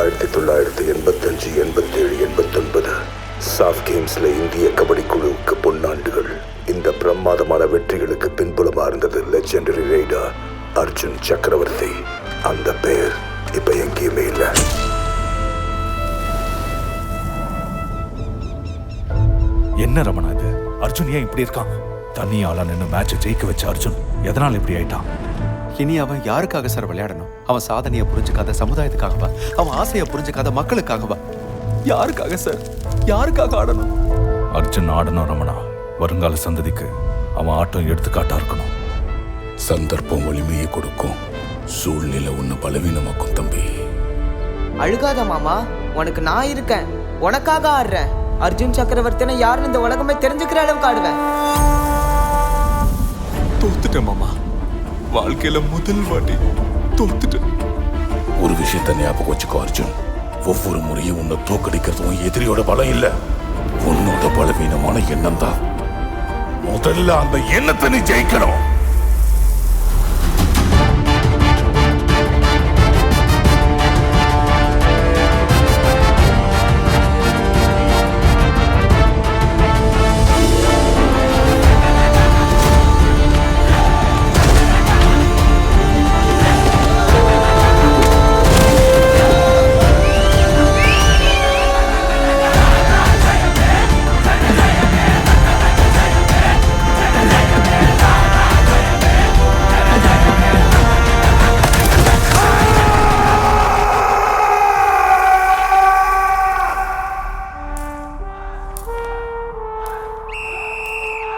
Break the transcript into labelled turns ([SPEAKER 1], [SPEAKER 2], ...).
[SPEAKER 1] 1985, 87, 89 சாஃப் கேம்ஸ்ல இந்திய கபடி குழுவுக்கு பொன்னாண்டுகள். இந்த பிரமாதமான வெற்றிகளுக்கு பின்புலமா இருந்தது லெஜெண்டரி ரைடர் அர்ஜுன் சக்கரவர்த்தி. அந்த பெயர் இப்ப எங்கேயுமே இல்லை.
[SPEAKER 2] என்ன ரமணா இது? அர்ஜுன் ஏன் இப்படி இருக்கான்? தனியால நின்று மேட்சை ஜெயிக்க வச்ச அர்ஜுன் எதனால இப்படி ஆயிட்டான்?
[SPEAKER 3] இனி அவன் யாருக்காக சார் விளையாடணும்? அவன் சாதனையை புரிஞ்சுக்காத சமுதாயத்துக்காகவா? அவன் ஆசையை புரிஞ்சுக்காத மக்களுக்காகவா? யாருக்காக சார்? யாருக்காக ஆடணும்?
[SPEAKER 2] அர்ஜுன் ஆடணும் ரமணா. வருங்கால சந்ததிக்கு அவன் ஆட்டம் எடுத்துக்காட்டா இருக்கணும்.
[SPEAKER 4] சந்தர்ப்பம் வலிமையை கொடுக்கும், சூழ்நிலை உன்னை பலவீனமாக்கும் தம்பி.
[SPEAKER 5] அழுகாத மாமா, உனக்கு நான் இருக்கேன். உனக்காக ஆடுறேன். அர்ஜுன் சக்கரவர்த்தினை யாருன்னு இந்த உலகமே தெரிஞ்சுக்கிற அளவுக்கு ஆடுவேன்.
[SPEAKER 3] தோத்துட்டேன் மாமா. வாழ்க்கையில முதல் வாட்டி தோத்துட்டேன்.
[SPEAKER 4] ஒரு விஷயத்தை ஞாபகம் வச்சுக்கோ அர்ஜுன். ஒவ்வொரு முறையும் உன்னை தோக்கடிக்கிறதும் எதிரியோட பலம் இல்ல, உன்னோட பலவீனமான எண்ணம் தான். முதல்ல அந்த எண்ணத்தை நீ ஜெயிக்கணும்.